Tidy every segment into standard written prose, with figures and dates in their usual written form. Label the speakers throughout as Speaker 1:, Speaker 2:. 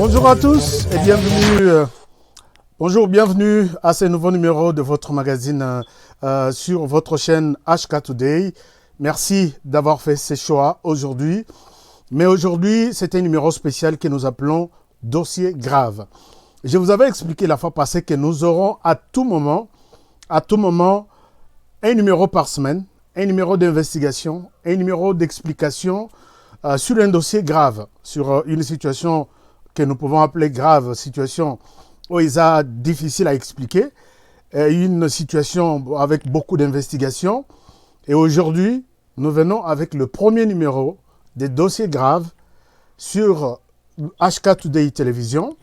Speaker 1: Bonjour à tous et bienvenue. Bienvenue à ce nouveau numéro de votre magazine sur votre chaîne HK Today. Merci d'avoir fait ce choix aujourd'hui. Mais aujourd'hui, c'est un numéro spécial que nous appelons Dossier grave. Je vous avais expliqué la fois passée que nous aurons à tout moment, un numéro par semaine, un numéro d'investigation, un numéro d'explication sur un dossier grave, sur une situation que nous pouvons appeler grave, situation où il est difficile à expliquer, une situation avec beaucoup d'investigation. Et aujourd'hui, nous venons avec le premier numéro des dossiers graves sur HK Today Télévision,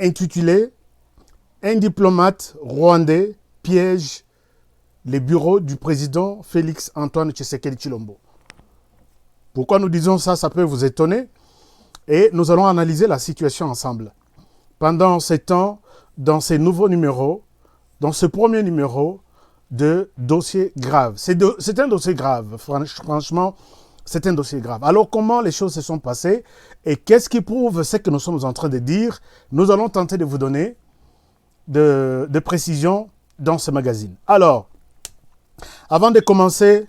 Speaker 1: intitulé « Un diplomate rwandais piège les bureaux du président Félix Antoine Tshisekedi Tshilombo ». Pourquoi nous disons ça? Ça peut vous étonner. Et nous allons analyser la situation ensemble. Pendant ces temps, dans ces nouveaux numéros, dans ce premier numéro de dossier grave. C'est un dossier grave, franchement, c'est un dossier grave. Alors, comment les choses se sont passées et qu'est-ce qui prouve ce que nous sommes en train de dire? Nous allons tenter de vous donner de précisions dans ce magazine. Alors, avant de commencer,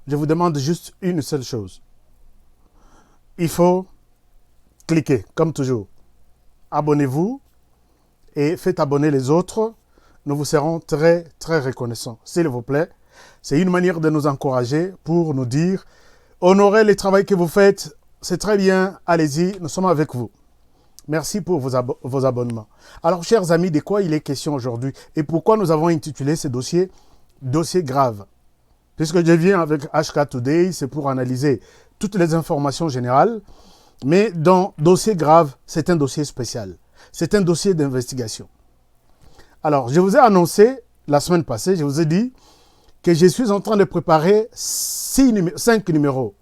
Speaker 1: je vous demande juste une seule chose. Il faut cliquez, comme toujours. Abonnez-vous et faites abonner les autres. Nous vous serons très, très reconnaissants. S'il vous plaît, c'est une manière de nous encourager pour nous dire honorez le travail que vous faites. C'est très bien. Allez-y, nous sommes avec vous. Merci pour vos abonnements. Alors, chers amis, de quoi il est question aujourd'hui et pourquoi nous avons intitulé ce dossier « Dossier grave ». Puisque je viens avec HK Today, c'est pour analyser toutes les informations générales. Mais dans dossier grave, c'est un dossier spécial. C'est un dossier d'investigation. Alors, je vous ai annoncé la semaine passée, je vous ai dit que je suis en train de préparer 5 numéros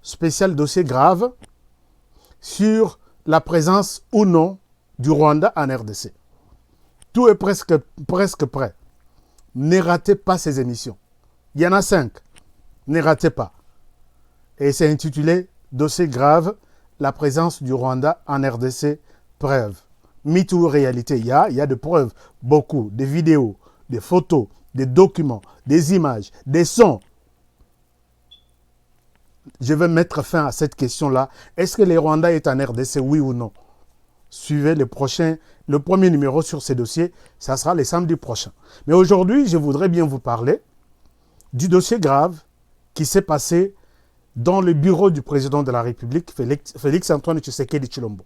Speaker 1: spécial dossier grave sur la présence ou non du Rwanda en RDC. Tout est presque prêt. Ne ratez pas ces émissions. Il y en a 5. Ne ratez pas. Et c'est intitulé Dossier grave, la présence du Rwanda en RDC, preuve. Mythe ou réalité, il y a des preuves, beaucoup, des vidéos, des photos, des documents, des images, des sons. Je vais mettre fin à cette question-là. Est-ce que le Rwanda est en RDC, oui ou non? Suivez le premier numéro sur ces dossiers, ça sera le samedi prochain. Mais aujourd'hui, je voudrais bien vous parler du dossier grave qui s'est passé dans le bureau du président de la République, Félix Antoine Tshisekedi Tshilombo.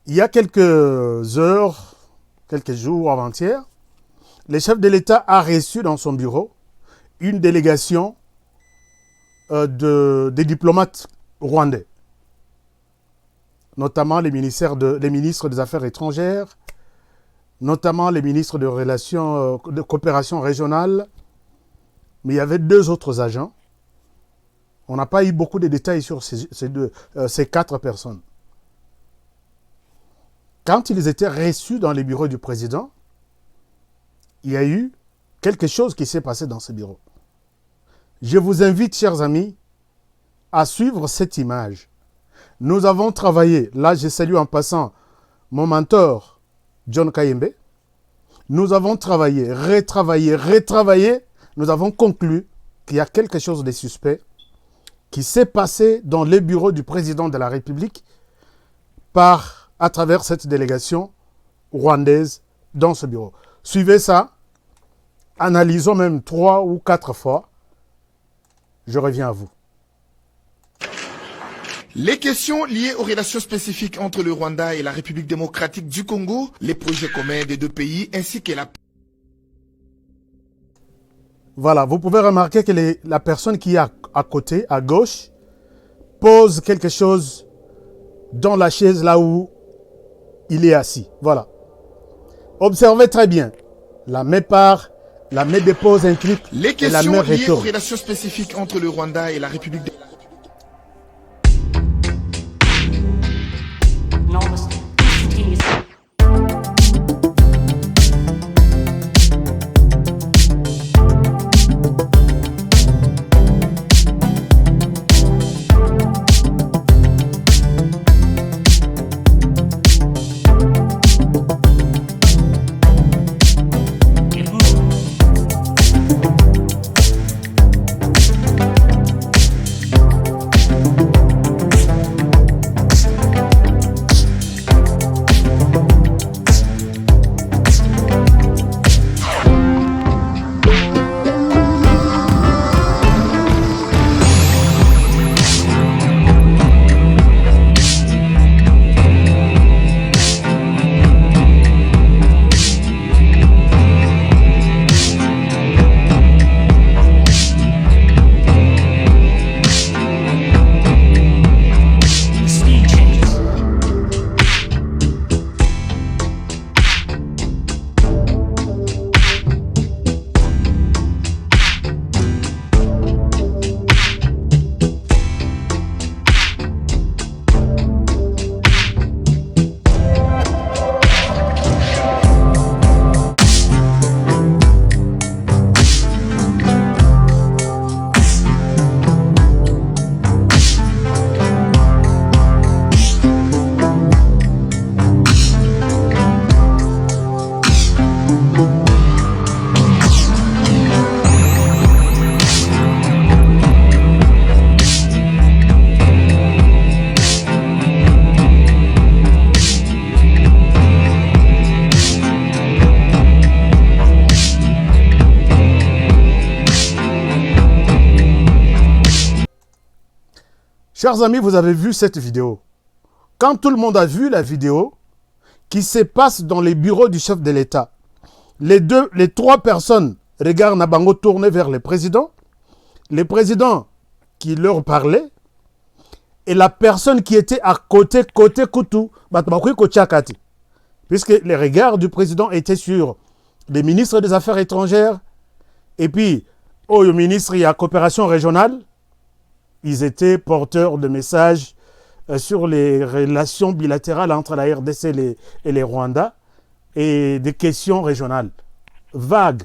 Speaker 1: Il y a quelques heures, quelques jours avant-hier, le chef de l'État a reçu dans son bureau une délégation des diplomates rwandais, notamment les ministres des Affaires étrangères, notamment les ministres de Relations de coopération régionale, mais il y avait 2 autres agents. On n'a pas eu beaucoup de détails sur ces 4 personnes. Quand ils étaient reçus dans les bureaux du président, il y a eu quelque chose qui s'est passé dans ce bureau. Je vous invite, chers amis, à suivre cette image. Nous avons travaillé, là je salue en passant mon mentor, John Kayembe. Nous avons travaillé, retravaillé. Nous avons conclu qu'il y a quelque chose de suspect qui s'est passé dans les bureaux du président de la République à travers cette délégation rwandaise dans ce bureau. Suivez ça, analysons même 3 ou 4 fois. Je reviens à vous.
Speaker 2: Les questions liées aux relations spécifiques entre le Rwanda et la République démocratique du Congo, les projets communs des 2 pays ainsi que la...
Speaker 1: Voilà, vous pouvez remarquer que la personne qui est à côté, à gauche, pose quelque chose dans la chaise là où il est assis. Voilà. Observez très bien. La main part, la main dépose un truc et la main retourne.
Speaker 2: Les questions liées aux relations spécifiques entre le Rwanda et la République de...
Speaker 1: Chers amis, vous avez vu cette vidéo. Quand tout le monde a vu la vidéo qui se passe dans les bureaux du chef de l'État, les trois personnes regardent Nabango tourner vers le président qui leur parlait, et la personne qui était à côté Koutou, puisque les regards du président étaient sur les ministres des Affaires étrangères, et puis, au ministre de la coopération régionale, ils étaient porteurs de messages sur les relations bilatérales entre la RDC et les Rwandais, et des questions régionales, vagues.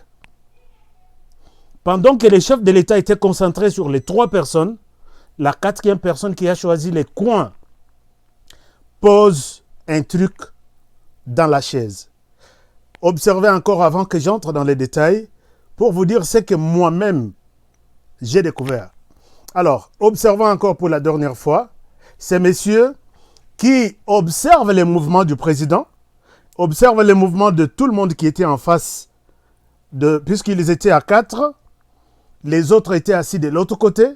Speaker 1: Pendant que les chefs de l'État étaient concentrés sur les trois personnes, la quatrième personne qui a choisi les coins pose un truc dans la chaise. Observez encore avant que j'entre dans les détails pour vous dire ce que moi-même j'ai découvert. Alors, observons encore pour la dernière fois ces messieurs qui observent les mouvements du président, observent les mouvements de tout le monde qui était en face, puisqu'ils étaient à 4, les autres étaient assis de l'autre côté.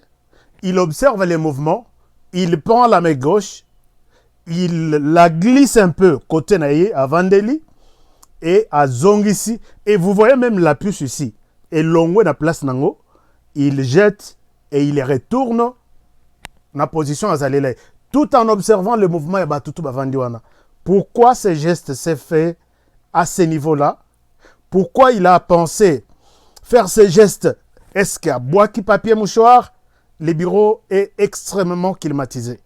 Speaker 1: Il observe les mouvements, il prend la main gauche, il la glisse un peu côté naïe à Vandeli et à Zongisi. Et vous voyez même la puce ici. Et l'ongwe na place nango, il jette et il retourne dans la position à Zalele, tout en observant le mouvement et Batutu Bavandiwana. Pourquoi ce geste s'est fait à ce niveau-là? Pourquoi il a pensé faire ce geste? Est-ce qu'il y a bois qui papier mouchoir? Le bureau est extrêmement climatisé.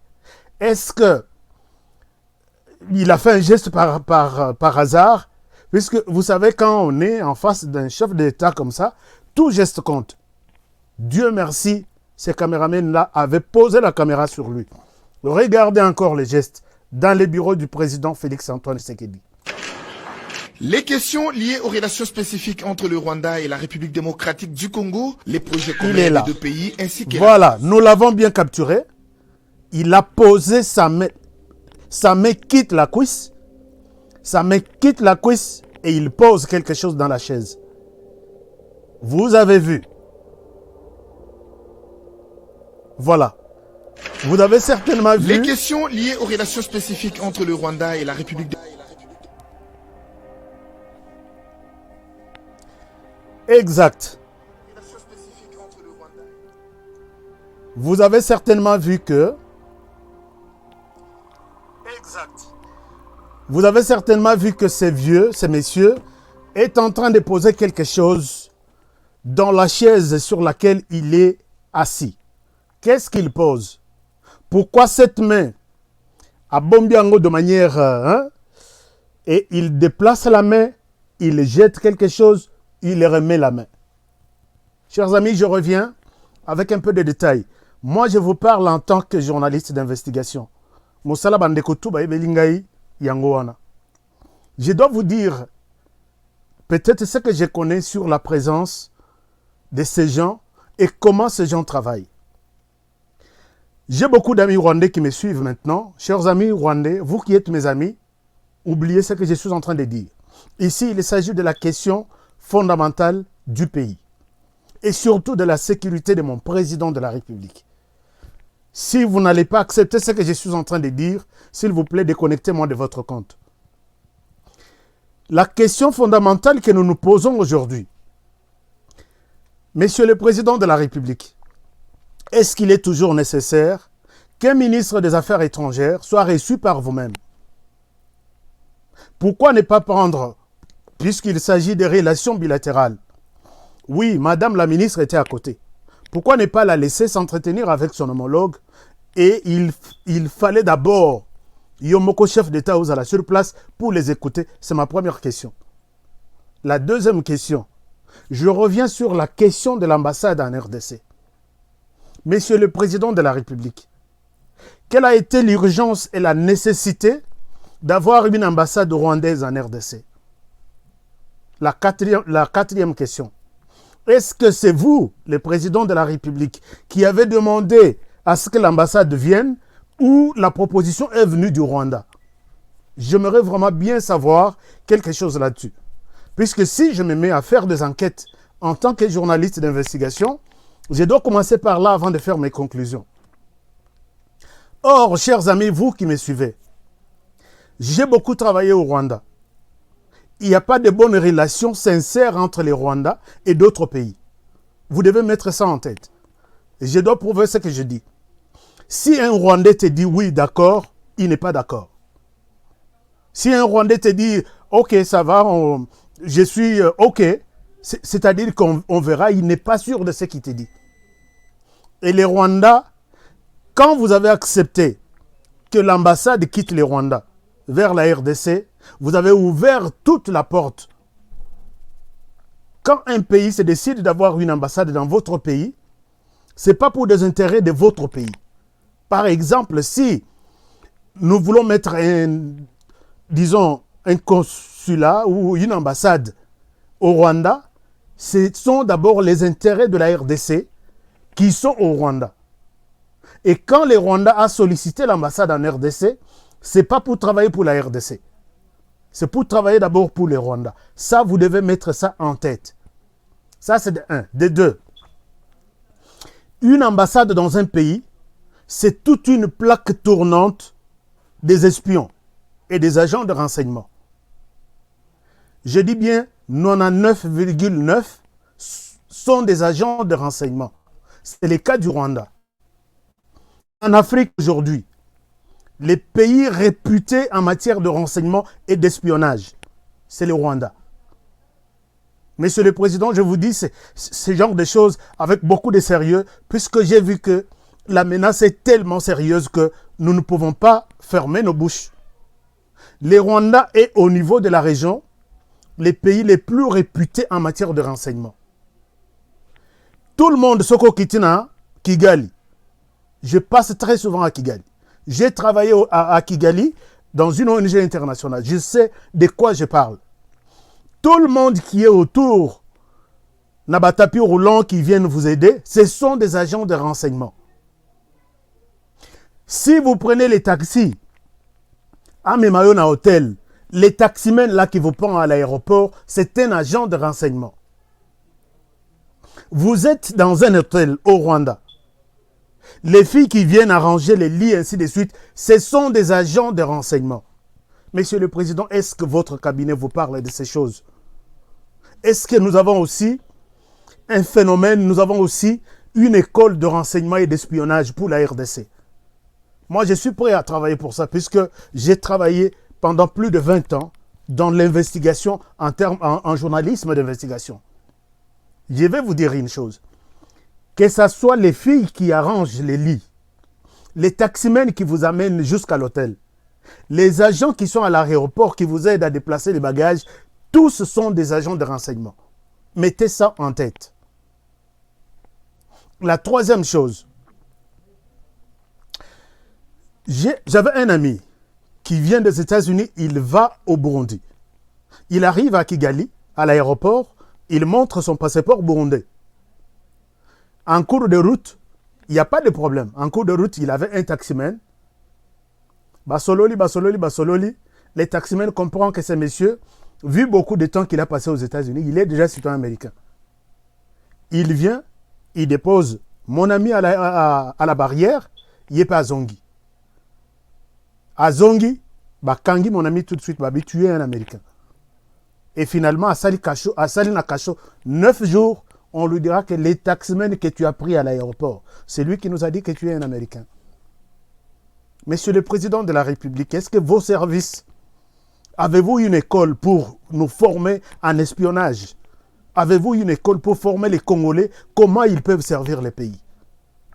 Speaker 1: Est-ce qu'il a fait un geste par hasard? Puisque vous savez, quand on est en face d'un chef d'État comme ça, tout geste compte. Dieu merci, ces caméramens-là avaient posé la caméra sur lui. Regardez encore les gestes dans les bureaux du président Félix-Antoine Tshisekedi.
Speaker 2: Les questions liées aux relations spécifiques entre le Rwanda et la République démocratique du Congo, les projets communs des deux pays, ainsi que...
Speaker 1: Voilà, nous l'avons bien capturé. Il a posé sa main. Sa main quitte la cuisse. Sa main quitte la cuisse et il pose quelque chose dans la chaise. Vous avez vu. Voilà. Vous avez certainement vu...
Speaker 2: Les questions liées aux relations spécifiques entre le Rwanda et la République...
Speaker 1: Exact. Vous avez certainement vu que... Exact. Vous avez certainement vu que ces messieurs, est en train de poser quelque chose dans la chaise sur laquelle il est assis. Qu'est-ce qu'il pose? Pourquoi cette main à Bombiango de manière... et il déplace la main, il jette quelque chose, il remet la main. Chers amis, je reviens avec un peu de détails. Moi, je vous parle en tant que journaliste d'investigation. Je dois vous dire peut-être ce que je connais sur la présence de ces gens et comment ces gens travaillent. J'ai beaucoup d'amis rwandais qui me suivent maintenant. Chers amis rwandais, vous qui êtes mes amis, oubliez ce que je suis en train de dire. Ici, il s'agit de la question fondamentale du pays et surtout de la sécurité de mon président de la République. Si vous n'allez pas accepter ce que je suis en train de dire, s'il vous plaît, déconnectez-moi de votre compte. La question fondamentale que nous nous posons aujourd'hui, Monsieur le Président de la République, est-ce qu'il est toujours nécessaire qu'un ministre des Affaires étrangères soit reçu par vous-même? Pourquoi ne pas prendre, puisqu'il s'agit de relations bilatérales? Oui, Madame la ministre était à côté. Pourquoi ne pas la laisser s'entretenir avec son homologue? Et il fallait d'abord Yomoko, chef d'État, Ouzala, sur place pour les écouter. C'est ma première question. La deuxième question, je reviens sur la question de l'ambassade en RDC. Monsieur le Président de la République, quelle a été l'urgence et la nécessité d'avoir une ambassade rwandaise en RDC? La quatrième question. Est-ce que c'est vous, le Président de la République, qui avez demandé à ce que l'ambassade vienne ou la proposition est venue du Rwanda? J'aimerais vraiment bien savoir quelque chose là-dessus. Puisque si je me mets à faire des enquêtes en tant que journaliste d'investigation, je dois commencer par là avant de faire mes conclusions. Or, chers amis, vous qui me suivez, j'ai beaucoup travaillé au Rwanda. Il n'y a pas de bonnes relations sincères entre les Rwandais et d'autres pays. Vous devez mettre ça en tête. Je dois prouver ce que je dis. Si un Rwandais te dit oui, d'accord, il n'est pas d'accord. Si un Rwandais te dit ok, ça va, je suis ok, c'est-à-dire qu'on verra, il n'est pas sûr de ce qu'il te dit. Et les Rwandais, quand vous avez accepté que l'ambassade quitte les Rwandais vers la RDC, vous avez ouvert toute la porte. Quand un pays se décide d'avoir une ambassade dans votre pays, ce n'est pas pour des intérêts de votre pays. Par exemple, si nous voulons mettre un consulat ou une ambassade au Rwanda, ce sont d'abord les intérêts de la RDC qui sont au Rwanda. Et quand le Rwanda a sollicité l'ambassade en RDC, ce n'est pas pour travailler pour la RDC. C'est pour travailler d'abord pour les Rwandais. Ça, vous devez mettre ça en tête. Ça, c'est de un. De deux, une ambassade dans un pays, c'est toute une plaque tournante des espions et des agents de renseignement. Je dis bien 99,9 sont des agents de renseignement. C'est le cas du Rwanda. En Afrique aujourd'hui, les pays réputés en matière de renseignement et d'espionnage, c'est le Rwanda. Monsieur le Président, je vous dis ce genre de choses avec beaucoup de sérieux, puisque j'ai vu que la menace est tellement sérieuse que nous ne pouvons pas fermer nos bouches. Le Rwanda est au niveau de la région les pays les plus réputés en matière de renseignement. Tout le monde, Soko Kitina, Kigali. Je passe très souvent à Kigali. J'ai travaillé à Kigali dans une ONG internationale. Je sais de quoi je parle. Tout le monde qui est autour, Nabatapi roulant qui viennent vous aider, ce sont des agents de renseignement. Si vous prenez les taxis à Memayona Hotel, les taximens là qui vous prennent à l'aéroport, c'est un agent de renseignement. Vous êtes dans un hôtel au Rwanda. Les filles qui viennent arranger les lits, ainsi de suite, ce sont des agents de renseignement. Monsieur le Président, est-ce que votre cabinet vous parle de ces choses? Est-ce que nous avons aussi un phénomène, nous avons aussi une école de renseignement et d'espionnage pour la RDC? Moi, je suis prêt à travailler pour ça, puisque j'ai travaillé pendant plus de 20 ans dans l'investigation en journalisme d'investigation. Je vais vous dire une chose. Que ce soit les filles qui arrangent les lits, les taximens qui vous amènent jusqu'à l'hôtel, les agents qui sont à l'aéroport qui vous aident à déplacer les bagages, tous sont des agents de renseignement. Mettez ça en tête. La troisième chose, j'avais un ami qui vient des États-Unis, il va au Burundi. Il arrive à Kigali, à l'aéroport, il montre son passeport burundais. En cours de route, il n'y a pas de problème. En cours de route, il avait un taximan. Basololi. Les taximens comprennent que ce monsieur, vu beaucoup de temps qu'il a passé aux États-Unis, il est déjà citoyen américain. Il vient, il dépose mon ami à la barrière, il n'est pas à Zongi. À Zongi, Kangi, mon ami, tout de suite, va tuer un Américain. Et finalement, à Salina Kacho, 9 jours, on lui dira que les taximens que tu as pris à l'aéroport, c'est lui qui nous a dit que tu es un Américain. Monsieur le Président de la République, est-ce que vos services, avez-vous une école pour nous former en espionnage? Avez-vous une école pour former les Congolais? Comment ils peuvent servir le pays?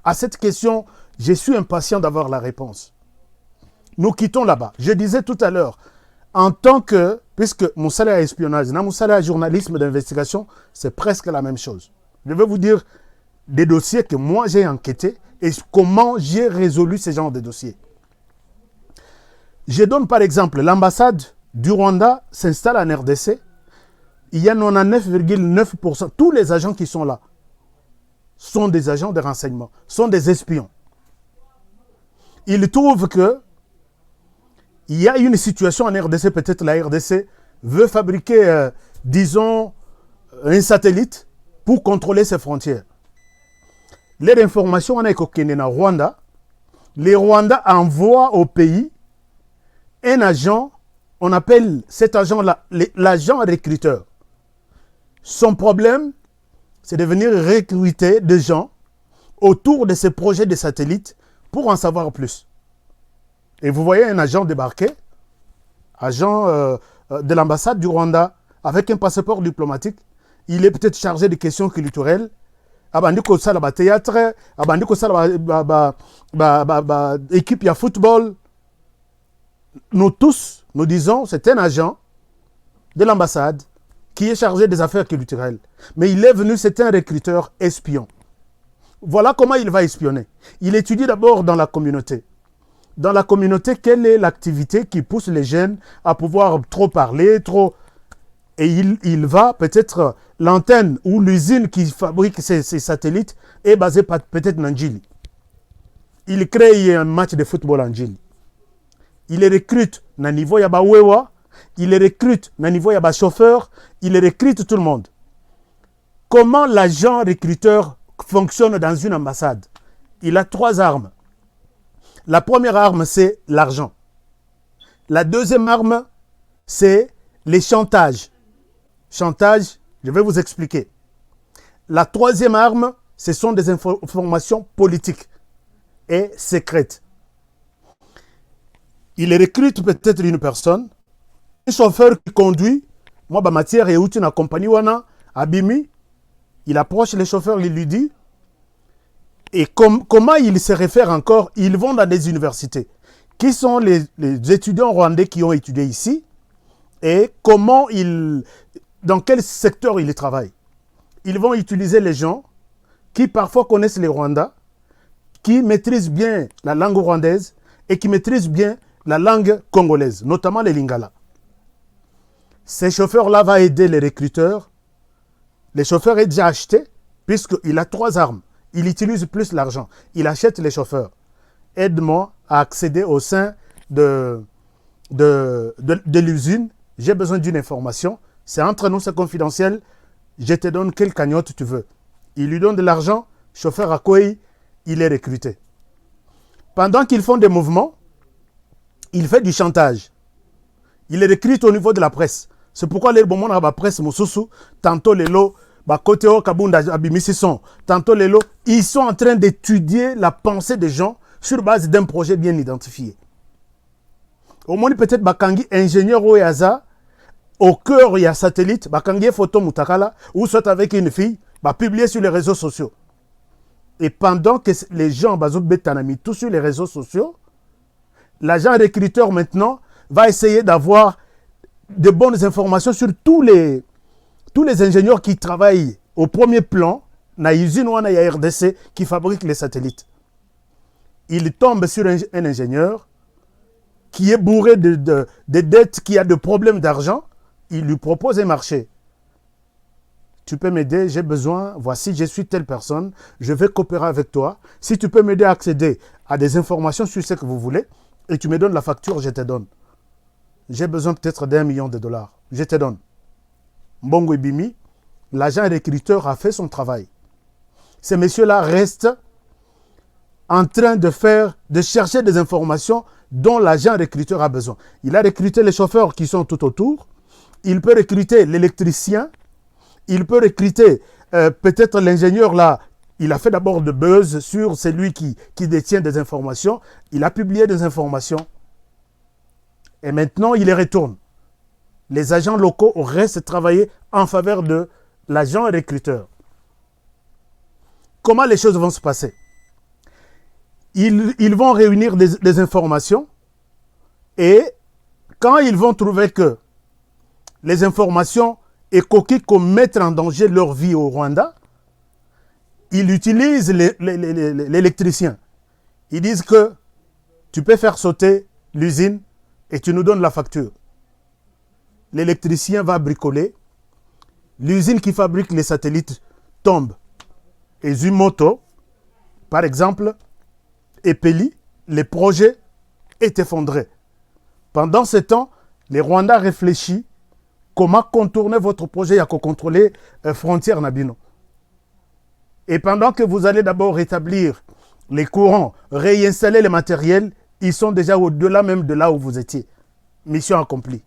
Speaker 1: À cette question, je suis impatient d'avoir la réponse. Nous quittons là-bas. Je disais tout à l'heure, en tant que, puisque mon salaire à espionnage, mon salaire à journalisme d'investigation, c'est presque la même chose. Je vais vous dire des dossiers que moi j'ai enquêtés et comment j'ai résolu ce genre de dossiers. Je donne par exemple, l'ambassade du Rwanda s'installe en RDC. Il y a 99,9%. Tous les agents qui sont là sont des agents de renseignement, sont des espions. Ils trouvent que il y a une situation en RDC, peut-être la RDC veut fabriquer, disons, un satellite pour contrôler ses frontières. Les informations en Rwanda, les Rwandais envoient au pays un agent, on appelle cet agent-là l'agent recruteur. Son problème, c'est de venir recruter des gens autour de ces projets de satellites pour en savoir plus. Et vous voyez un agent débarquer, agent de l'ambassade du Rwanda, avec un passeport diplomatique. Il est peut-être chargé de questions culturelles. Abandiko sala théâtre, abandiko sala équipe ya football. Nous tous, nous disons, c'est un agent de l'ambassade qui est chargé des affaires culturelles. Mais il est venu, c'est un recruteur espion. Voilà comment il va espionner. Il étudie d'abord dans la communauté. Dans la communauté, quelle est l'activité qui pousse les jeunes à pouvoir trop parler, trop... Et il va peut-être, l'antenne ou l'usine qui fabrique ces satellites est basée peut-être en Djili. Il crée un match de football en Djili. Il les recrute na niveau yaba wewa, il les recrute na niveau yaba chauffeur, il les recrute tout le monde. Comment l'agent recruteur fonctionne dans une ambassade? Il a 3 armes. La première arme, c'est l'argent. La deuxième arme, c'est les chantages. Chantage, je vais vous expliquer. La troisième arme, ce sont des informations politiques et secrètes. Il recrute peut-être une personne, un chauffeur qui conduit, moi, ma matière est utile dans la compagnie Wana, Abimi, il approche le chauffeur, il lui dit, et comment il se réfère encore? Ils vont dans des universités. Qui sont les étudiants rwandais qui ont étudié ici? Et comment dans quel secteur ils travaillent? Ils vont utiliser les gens qui parfois connaissent les Rwandais, qui maîtrisent bien la langue rwandaise et qui maîtrisent bien la langue congolaise, notamment les Lingala. Ces chauffeurs-là vont aider les recruteurs. Le chauffeur est déjà acheté puisqu'il a 3 armes. Il utilise plus l'argent. Il achète les chauffeurs. Aide-moi à accéder au sein de l'usine. J'ai besoin d'une information. C'est entre nous, c'est confidentiel. Je te donne quelle cagnotte tu veux. Il lui donne de l'argent. Chauffeur à quoi il est recruté. Pendant qu'ils font des mouvements, il fait du chantage. Il les recrute au niveau de la presse. C'est pourquoi les bons la presse, tantôt les lots, côté au Kabunda, tantôt les lots, ils sont en train d'étudier la pensée des gens sur base d'un projet bien identifié. Au moins, peut-être Bakangi, ingénieur au Yaza, au cœur, il y a satellite, Bakangi photo Mutakala, ou soit avec une fille, publier sur les réseaux sociaux. Et pendant que les gens, Betanami, tous sur les réseaux sociaux, l'agent recruteur maintenant va essayer d'avoir de bonnes informations sur tous les ingénieurs qui travaillent au premier plan dans l'usine ou dans la RDC qui fabrique les satellites. Il tombe sur un ingénieur qui est bourré de dettes, qui a de problèmes d'argent. Il lui propose un marché. Tu peux m'aider, j'ai besoin, voici, je suis telle personne, je vais coopérer avec toi. Si tu peux m'aider à accéder à des informations sur ce que vous voulez, et tu me donnes la facture, je te donne. J'ai besoin peut-être d'$1 million. Je te donne. Mbongo Ibimi, l'agent recruteur a fait son travail. Ces messieurs-là restent en train de chercher des informations dont l'agent recruteur a besoin. Il a recruté les chauffeurs qui sont tout autour. Il peut recruter l'électricien. Il peut recruter peut-être l'ingénieur là. Il a fait d'abord de buzz sur celui qui détient des informations. Il a publié des informations. Et maintenant, il les retourne. Les agents locaux restent travailler en faveur de l'agent recruteur. Comment les choses vont se passer? Ils vont réunir des informations et quand ils vont trouver que les informations et coquilles comme mettre en danger leur vie au Rwanda, ils utilisent l'électricien. Ils disent que tu peux faire sauter l'usine et tu nous donnes la facture. L'électricien va bricoler. L'usine qui fabrique les satellites tombe. Et Zumoto, par exemple, Epeli, les projets est effondré. Pendant ce temps, les Rwandais réfléchissent comment contourner votre projet à contrôler frontière Nabino. Et pendant que vous allez d'abord rétablir les courants, réinstaller les matériels, ils sont déjà au-delà même de là où vous étiez. Mission accomplie.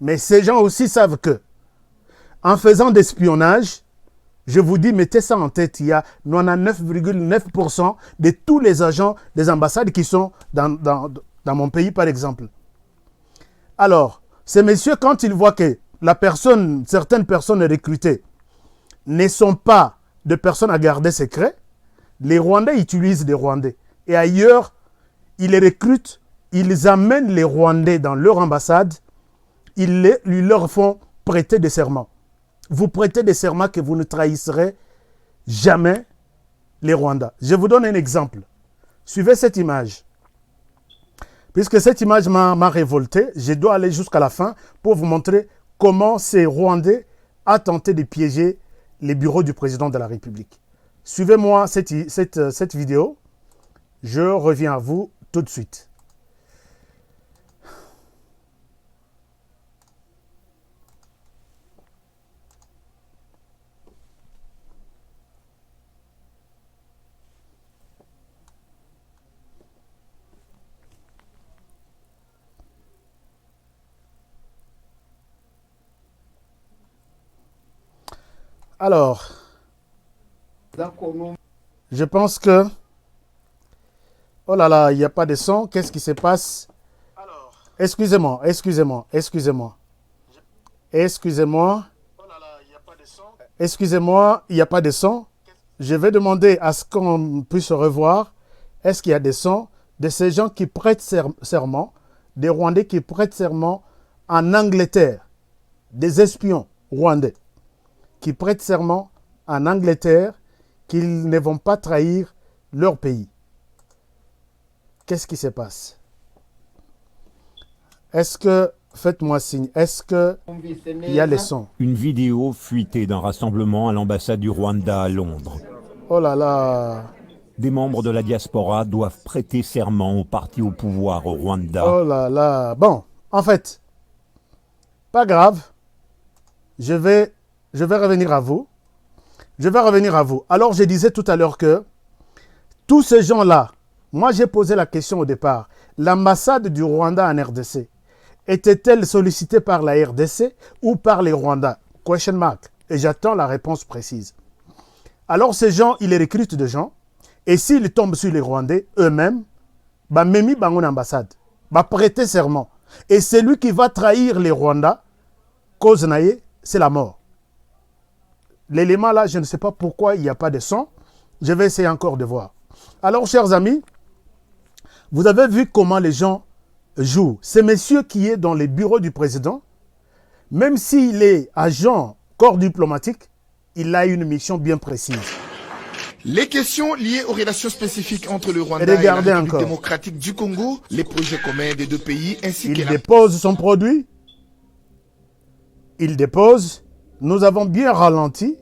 Speaker 1: Mais ces gens aussi savent que, en faisant d'espionnage, je vous dis, mettez ça en tête, il y a 99,9% de tous les agents des ambassades qui sont dans mon pays, par exemple. Alors, ces messieurs, quand ils voient que certaines personnes recrutées ne sont pas de personnes à garder secret, les Rwandais utilisent des Rwandais. Et ailleurs, ils les recrutent, ils amènent les Rwandais dans leur ambassade, ils leur font prêter des serments. Vous prêtez des serments que vous ne trahisserez jamais les Rwandais. Je vous donne un exemple. Suivez cette image. Puisque cette image m'a révolté, je dois aller jusqu'à la fin pour vous montrer comment ces Rwandais ont tenté de piéger les bureaux du président de la République. Suivez-moi cette vidéo. Je reviens à vous tout de suite. Alors, je pense que... Oh là là, il n'y a pas de son. Qu'est-ce qui se passe? Excusez-moi. Excusez-moi, il n'y a pas de son. Je vais demander à ce qu'on puisse revoir. Est-ce qu'il y a des sons de ces gens qui prêtent serment, des Rwandais qui prêtent serment en Angleterre, des espions rwandais qui prêtent serment en Angleterre qu'ils ne vont pas trahir leur pays. Qu'est-ce qui se passe? Est-ce que, faites-moi signe, est-ce qu'il y a les sons?
Speaker 3: Une vidéo fuitée d'un rassemblement à l'ambassade du Rwanda à Londres.
Speaker 1: Oh là là!
Speaker 3: Des membres de la diaspora doivent prêter serment au parti au pouvoir au Rwanda.
Speaker 1: Oh là là! Bon, en fait, pas grave. Je vais revenir à vous. Alors, je disais tout à l'heure que tous ces gens-là, moi j'ai posé la question au départ, l'ambassade du Rwanda en RDC, était-elle sollicitée par la RDC ou par les Rwandais? Question mark. Et j'attends la réponse précise. Alors ces gens, ils recrutent des gens, et s'ils tombent sur les Rwandais eux-mêmes, bah memi bangon ambassade, bah prêter serment. Et celui qui va trahir les Rwandais, cause naïe, c'est la mort. L'élément là, je ne sais pas pourquoi il n'y a pas de son. Je vais essayer encore de voir. Alors, chers amis, vous avez vu comment les gens jouent. Ce monsieur qui est dans les bureaux du président, même s'il est agent corps diplomatique, il a une mission bien précise.
Speaker 2: Les questions liées aux relations spécifiques entre le Rwanda et la République démocratique du Congo, les projets communs des deux pays, ainsi que...
Speaker 1: Il dépose son produit. Il dépose. Nous avons bien ralenti.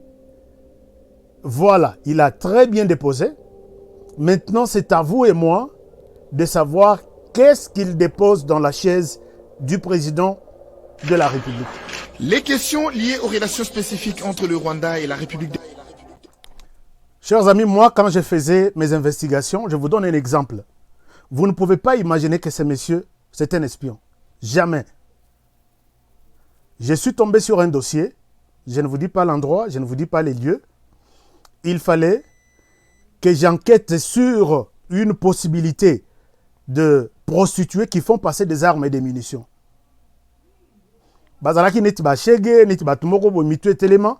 Speaker 1: Voilà, il a très bien déposé. Maintenant, c'est à vous et moi de savoir qu'est-ce qu'il dépose dans la chaise du président de la République.
Speaker 2: Les questions liées aux relations spécifiques entre le Rwanda et la République.
Speaker 1: Chers amis, moi, quand je faisais mes investigations, je vous donne un exemple. Vous ne pouvez pas imaginer que ce monsieur, c'est un espion. Jamais. Je suis tombé sur un dossier. Je ne vous dis pas l'endroit, je ne vous dis pas les lieux. Il fallait que j'enquête sur une possibilité de prostituées qui font passer des armes et des munitions. Bazalaki neti ba shege, neti ba tumoko bo mitu etelema.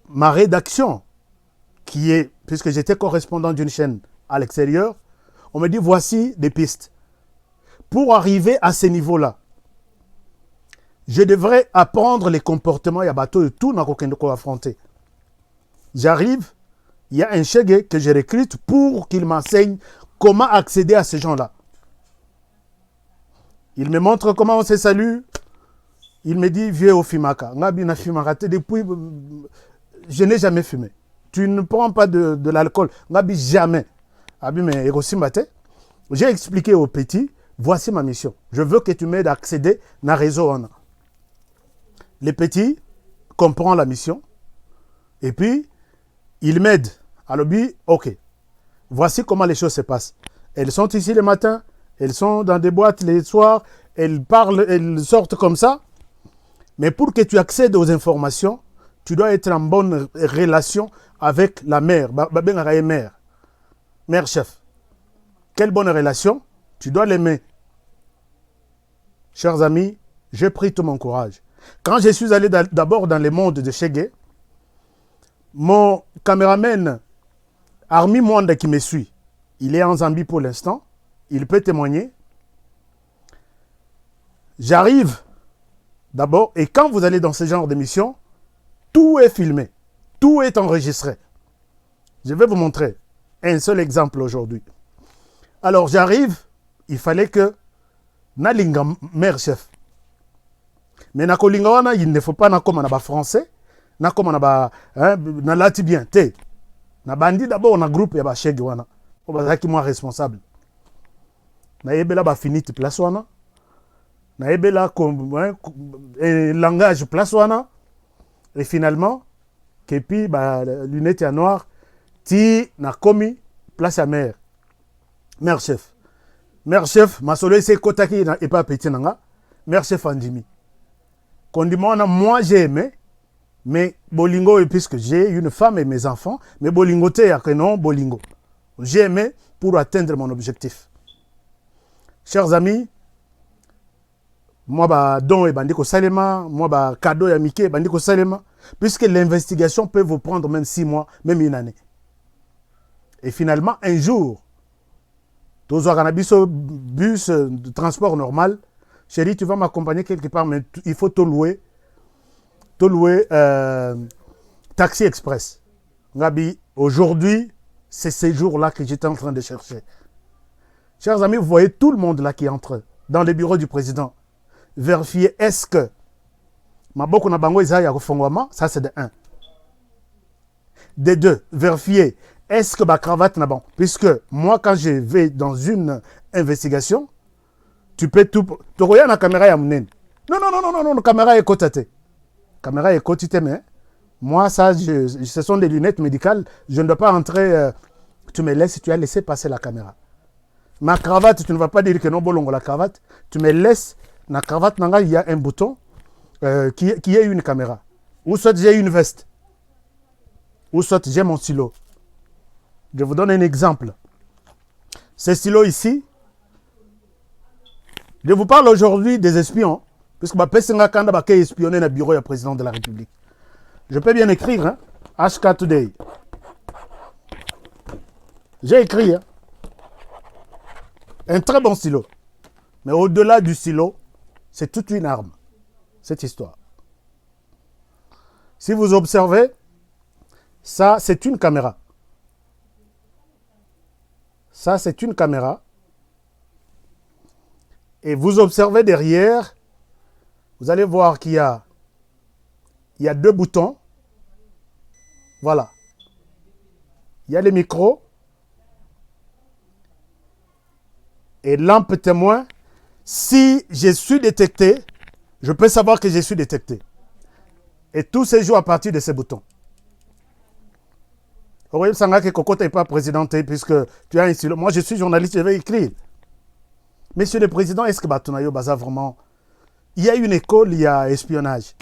Speaker 1: Ma rédaction, qui est, puisque j'étais correspondant d'une chaîne à l'extérieur, on me dit voici des pistes. Pour arriver à ce niveau-là, je devrais apprendre les comportements et bateau et tout n'a qu'aucun de quoi affronter. J'arrive, il y a un chèque que je recrute pour qu'il m'enseigne comment accéder à ces gens-là. Il me montre comment on se salue. Il me dit, viens au Fimaka. Depuis, je n'ai jamais fumé. Tu ne prends pas de l'alcool. Jamais. J'ai expliqué au petit, voici ma mission. Je veux que tu m'aides à accéder à un réseau. Le petit comprend la mission. Et puis, il m'aide Alors, ok, voici comment les choses se passent. Elles sont ici le matin, elles sont dans des boîtes les soirs, elles parlent, elles sortent comme ça. Mais pour que tu accèdes aux informations, tu dois être en bonne relation avec la mère, mère chef. Quelle bonne relation? Tu dois l'aimer. Chers amis, j'ai pris tout mon courage. Quand je suis allé d'abord dans le monde de Chegué, mon caméraman Armi Mwanda qui me suit, il est en Zambie pour l'instant, il peut témoigner. J'arrive d'abord, et quand vous allez dans ce genre d'émission, tout est filmé, tout est enregistré. Je vais vous montrer un seul exemple aujourd'hui. Alors j'arrive, il fallait que Nalinga mère chef. Mais Nakolinga wana, il ne faut pas nakoma na ba français, nakoma na ba na lati bien te. Na bandi d'abord na groupe ya ba Chegué wana. O bazaki moi responsable. Na yebela ba finite place wana. Na yebela langage place wana. Et finalement, kepi ba lunette ya noir ti na komi place à mère. Mère chef. Mère chef, masolo c'est kotaki na epa petit nanga. Mère chef andimi. Kondimona, moi j'ai aimé, mais bolingo, puisque j'ai une femme et mes enfants, mais bolingo te ya que non bolingo. J'ai aimé pour atteindre mon objectif. Chers amis, moi ba don et bandiko salema, moi ba cadeau ya mike bandiko salema, puisque l'investigation peut vous prendre même 6 mois, même une année. Et finalement, un jour, tous les bus de transport normal, chérie, tu vas m'accompagner quelque part, mais il faut te louer Taxi Express. Gabi, aujourd'hui, c'est ces jours-là que j'étais en train de chercher. Chers amis, vous voyez tout le monde là qui entre dans le bureau du président. Vérifier est-ce que Maboko na bango isa ya kofongwama, ça c'est de 1. De 2, vérifier est-ce que ma cravate n'a bon. Puisque moi, quand je vais dans une investigation, tu peux tout. Tu regardes la caméra ya mnen. Non, caméra est côté. Caméra est côté, mais moi, ça, ce sont des lunettes médicales. Je ne dois pas entrer. Tu me laisses, tu as laissé passer la caméra. Ma cravate, tu ne vas pas dire que non, bolongo la cravate. Tu me laisses. La cravate, il y a un bouton qui est une caméra. Ou soit j'ai une veste. Ou soit j'ai mon stylo. Je vous donne un exemple. Ce stylo ici, je vous parle aujourd'hui des espions, puisque je peux espionner dans le bureau du président de la République. Je peux bien écrire, hein? HK Today. J'ai écrit, hein? Un très bon stylo. Mais au-delà du stylo, c'est toute une arme, cette histoire. Si vous observez, ça, c'est une caméra. Ça, c'est une caméra. Et vous observez derrière, vous allez voir qu'il y a 2 boutons. Voilà. Il y a les micros. Et lampe témoin. Si je suis détecté, je peux savoir que je suis détecté. Et tout se joue à partir de ces boutons. Vous voyez, que Coco n'est pas présidenté puisque tu as un stylo. Moi, je suis journaliste, je vais écrire. Monsieur le Président, est-ce que Batunayo Baza vraiment... Il y a une école, il y a espionnage.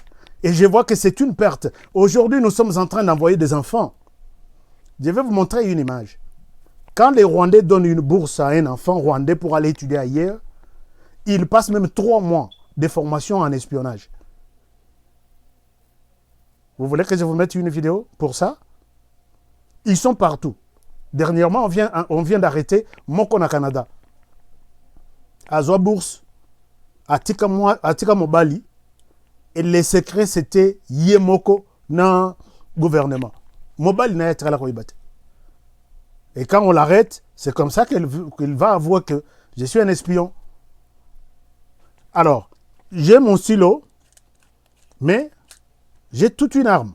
Speaker 1: Et je vois que c'est une perte. Aujourd'hui, nous sommes en train d'envoyer des enfants. Je vais vous montrer une image. Quand les Rwandais donnent une bourse à un enfant rwandais pour aller étudier ailleurs, ils passent même 3 mois de formation en espionnage. Vous voulez que je vous mette une vidéo pour ça? Ils sont partout. Dernièrement, on vient d'arrêter Mokona Canada. À Zoa Bourse, à Tika Mobali, et les secrets c'était Yemoko dans le gouvernement. Mobali n'a pas été là. Et quand on l'arrête, c'est comme ça qu'il va avouer que je suis un espion. Alors, j'ai mon stylo, mais j'ai toute une arme.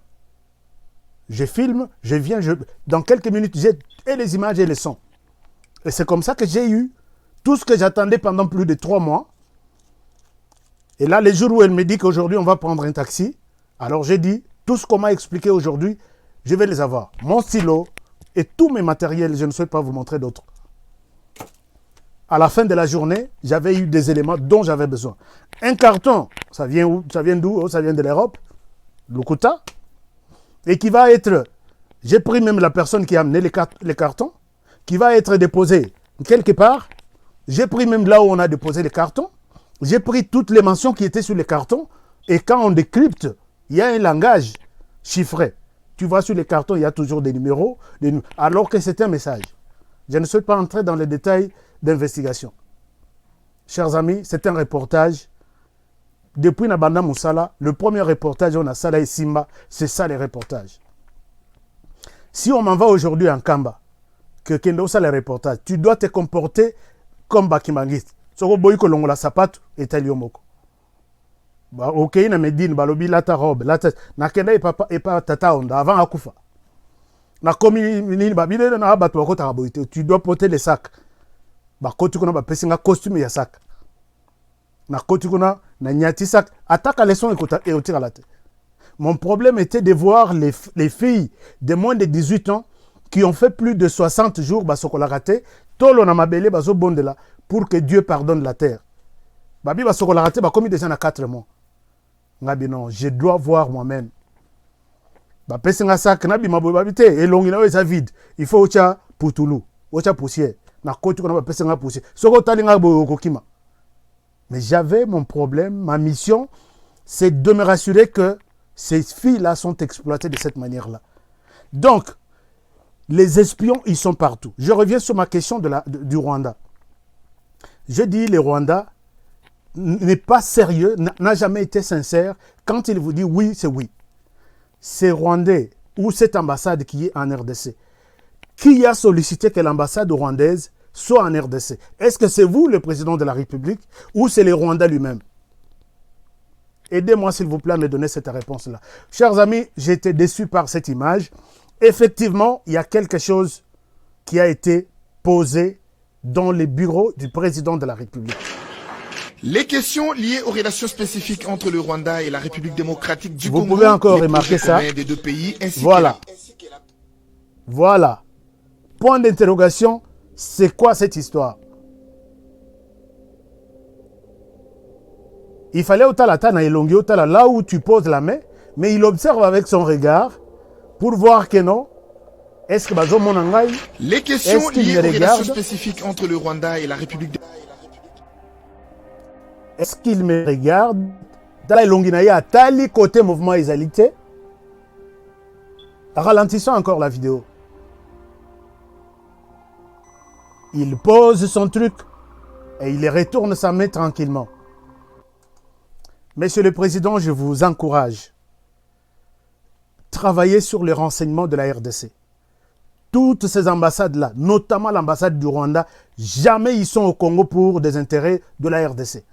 Speaker 1: Je filme, je viens, dans quelques minutes, j'ai et les images et les sons. Et c'est comme ça que j'ai eu tout ce que j'attendais pendant plus de 3 mois. Et là, les jours où elle me dit qu'aujourd'hui, on va prendre un taxi, alors j'ai dit, tout ce qu'on m'a expliqué aujourd'hui, je vais les avoir. Mon stylo et tous mes matériels, je ne souhaite pas vous montrer d'autres. À la fin de la journée, j'avais eu des éléments dont j'avais besoin. Un carton, ça vient où? Ça vient d'où? Ça vient de l'Europe, Lukuta, et qui va être, j'ai pris même la personne qui a amené les cartons, qui va être déposé quelque part. J'ai pris même là où on a déposé les cartons. J'ai pris toutes les mentions qui étaient sur les cartons. Et quand on décrypte, il y a un langage chiffré. Tu vois, sur les cartons, il y a toujours des numéros, alors que c'est un message. Je ne souhaite pas entrer dans les détails d'investigation. Chers amis, c'est un reportage. Depuis Nabanda Moussala, le premier reportage, on a Sala et Simba, c'est ça les reportages. Si on m'en va aujourd'hui en Kamba, que Kendo ça les reportages, tu dois te comporter comme Bakimangiste. Soko boy ko longola sapato etali omoko. Ba OK na Medine balobi lata robe, lata na kenda e pa tata onda avant akufa. Na komi nini ba bidele na bato ko ta boite, tu dois porter les sacs. Ba koti kuna ba pesinga costume ya sac. Na koti kuna na nyati sac, ataka leçon et otira la tête. Mon problème était de voir les filles de moins de 18 ans qui ont fait plus de 60 jours basokola raté, tolo na mabele bazo bondela pour que Dieu pardonne la terre. Babi basokola raté ba komi déjà na 4 mois. Ngabi non, je dois voir moi-même. Ba pesinga sac na bi maboy babite elongi na eza vide. Il faut ocha putulu, ocha poussière. Na koti ko na ba pesinga poussière. Soko talinga boy kokima. Mais j'avais mon problème, ma mission, c'est de me rassurer que ces filles-là sont exploitées de cette manière-là. Donc, les espions, ils sont partout. Je reviens sur ma question du Rwanda. Je dis, le Rwanda n'est pas sérieux, n'a jamais été sincère. Quand il vous dit oui, c'est oui. C'est Rwandais ou cette ambassade qui est en RDC. Qui a sollicité que l'ambassade rwandaise soit en RDC? Est-ce que c'est vous, le président de la République, ou c'est le Rwanda lui-même? Aidez-moi, s'il vous plaît, à me donner cette réponse-là. Chers amis, j'ai été déçu par cette image. Effectivement, il y a quelque chose qui a été posé dans les bureaux du président de la République.
Speaker 2: Les questions liées aux relations spécifiques entre le Rwanda et la République démocratique du Congo.
Speaker 1: Vous pouvez encore remarquer ça.
Speaker 2: Des deux pays, ainsi
Speaker 1: voilà. Voilà. Point d'interrogation, c'est quoi cette histoire? Il fallait là où tu poses la main, mais il observe avec son regard pour voir que non. Est-ce que
Speaker 2: les questions liées aux relations spécifiques entre le Rwanda et la République de...
Speaker 1: Est-ce qu'il me regarde? Dans la longuinaya, tali côté mouvement égalité. Ralentissons encore la vidéo. Il pose son truc et il retourne sa main tranquillement. Monsieur le Président, je vous encourage. Travaillez sur les renseignements de la RDC. Toutes ces ambassades-là, notamment l'ambassade du Rwanda, jamais ils sont au Congo pour des intérêts de la RDC.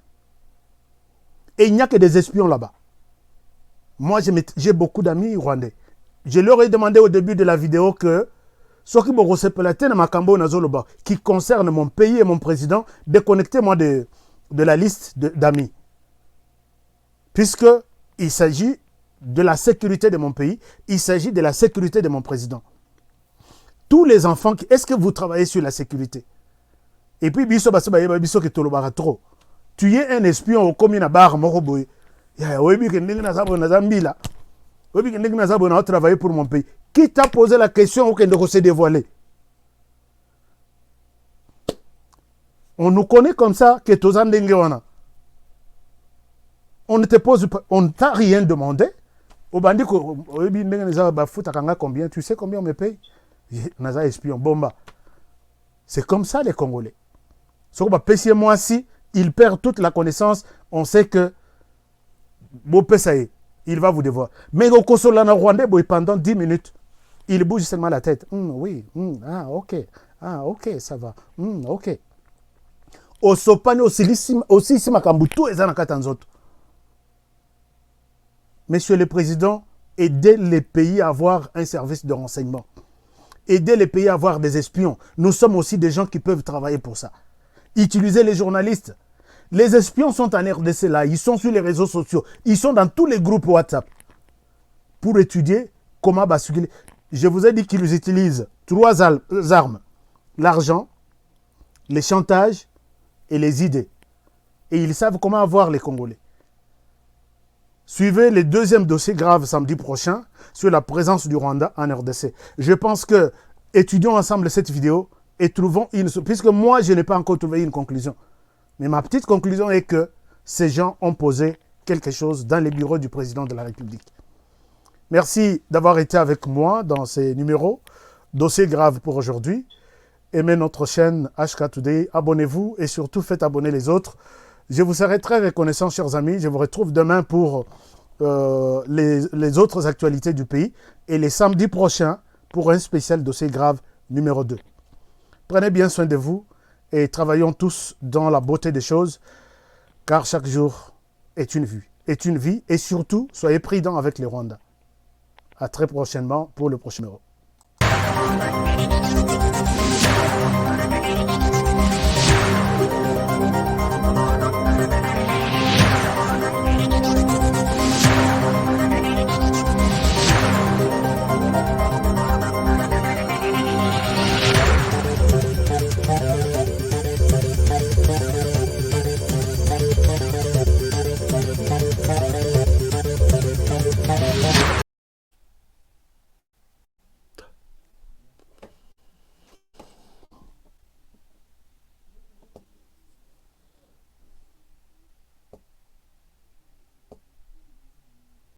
Speaker 1: Et il n'y a que des espions là-bas. Moi, j'ai beaucoup d'amis rwandais. Je leur ai demandé au début de la vidéo que ce qui concerne mon pays et mon président, déconnectez-moi de la liste d'amis. Puisqu'il s'agit de la sécurité de mon pays, il s'agit de la sécurité de mon président. Tous les enfants, est-ce que vous travaillez sur la sécurité? Et puis, tu es un espion au commune bar Moroboy. Travailler pour mon pays. Qui t'a posé la question au Kendo s'est dévoilé? On nous connaît comme ça que Tozandengewana. On ne te pose pas, on ne t'a rien demandé. Combien? Tu sais combien on me paye? Naza espion, bomba. C'est comme ça les Congolais. Moi si il perd toute la connaissance, on sait que il va vous devoir. Mais au Kosolana Rwandais, pendant 10 minutes, il bouge seulement la tête. Oui, ok, ça va. Ok. Au Sopane, aussi, si Makambutu est en Katanzoto. Monsieur le Président, aidez les pays à avoir un service de renseignement. Aidez les pays à avoir des espions. Nous sommes aussi des gens qui peuvent travailler pour ça. Utilisez les journalistes. Les espions sont en RDC là, ils sont sur les réseaux sociaux, ils sont dans tous les groupes WhatsApp pour étudier comment basculer. Je vous ai dit qu'ils utilisent 3 armes. L'argent, les chantages et les idées. Et ils savent comment avoir les Congolais. Suivez le deuxième dossier grave samedi prochain sur la présence du Rwanda en RDC. Je pense que étudions ensemble cette vidéo et trouvons une... Puisque moi, je n'ai pas encore trouvé une conclusion. Mais ma petite conclusion est que ces gens ont posé quelque chose dans les bureaux du président de la République. Merci d'avoir été avec moi dans ces numéros. Dossier grave pour aujourd'hui. Aimez notre chaîne HK Today. Abonnez-vous et surtout faites abonner les autres. Je vous serai très reconnaissant, chers amis. Je vous retrouve demain pour les autres actualités du pays et les samedis prochains pour un spécial dossier grave numéro 2. Prenez bien soin de vous et travaillons tous dans la beauté des choses car chaque jour est une vie. Et surtout, soyez prudents avec les Rwandais. À très prochainement pour le prochain numéro.